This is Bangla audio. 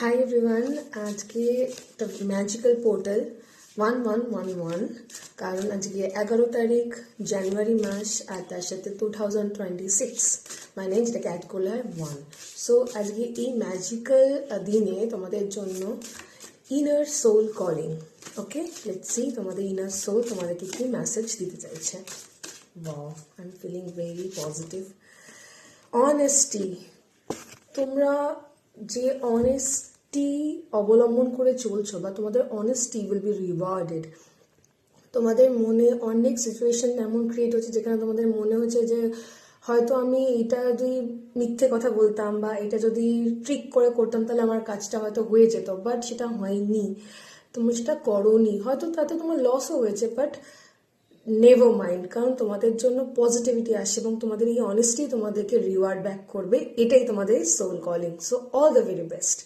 Hi everyone, আজকে the magical portal 1111 কারণ আজকে 11 তারিখ জানুয়ারি মাস আর তার সাথে 2026 মানে যেটাকে অ্যাড করলে হয় 1। সো আজকে এই ম্যাজিক্যাল দিনে তোমাদের জন্য inner soul calling. Okay, let's see তোমাদের ইনার সোল তোমাদেরকে কি মেসেজ দিতে চাইছে। Wow, I am feeling very positive. Honesty, তোমরা যে অনেস্টি অবলম্বন করে চলছো বা তোমাদের অনেস্টি উইল বি রিওয়ার্ডেড। তোমাদের মনে অনেক সিচুয়েশন এমন ক্রিয়েট হচ্ছে যেখানে তোমাদের মনে হচ্ছে যে হয়তো আমি এটা যদি মিথ্যে কথা বলতাম বা এটা যদি ট্রিক করে করতাম তাহলে আমার কাজটা হয়তো হয়ে যেত, বাট সেটা হয়নি। তুমি সেটা করোনি, হয়তো তাতে তোমার লসও হয়েছে, বাট নেভার মাইন্ড, কারণ তোমাদের জন্য পজিটিভিটি আসে এবং তোমাদের এই অনেস্টি তোমাদেরকে রিওয়ার্ড ব্যাক করবে। এটাই তোমাদের soul calling. So all the very best.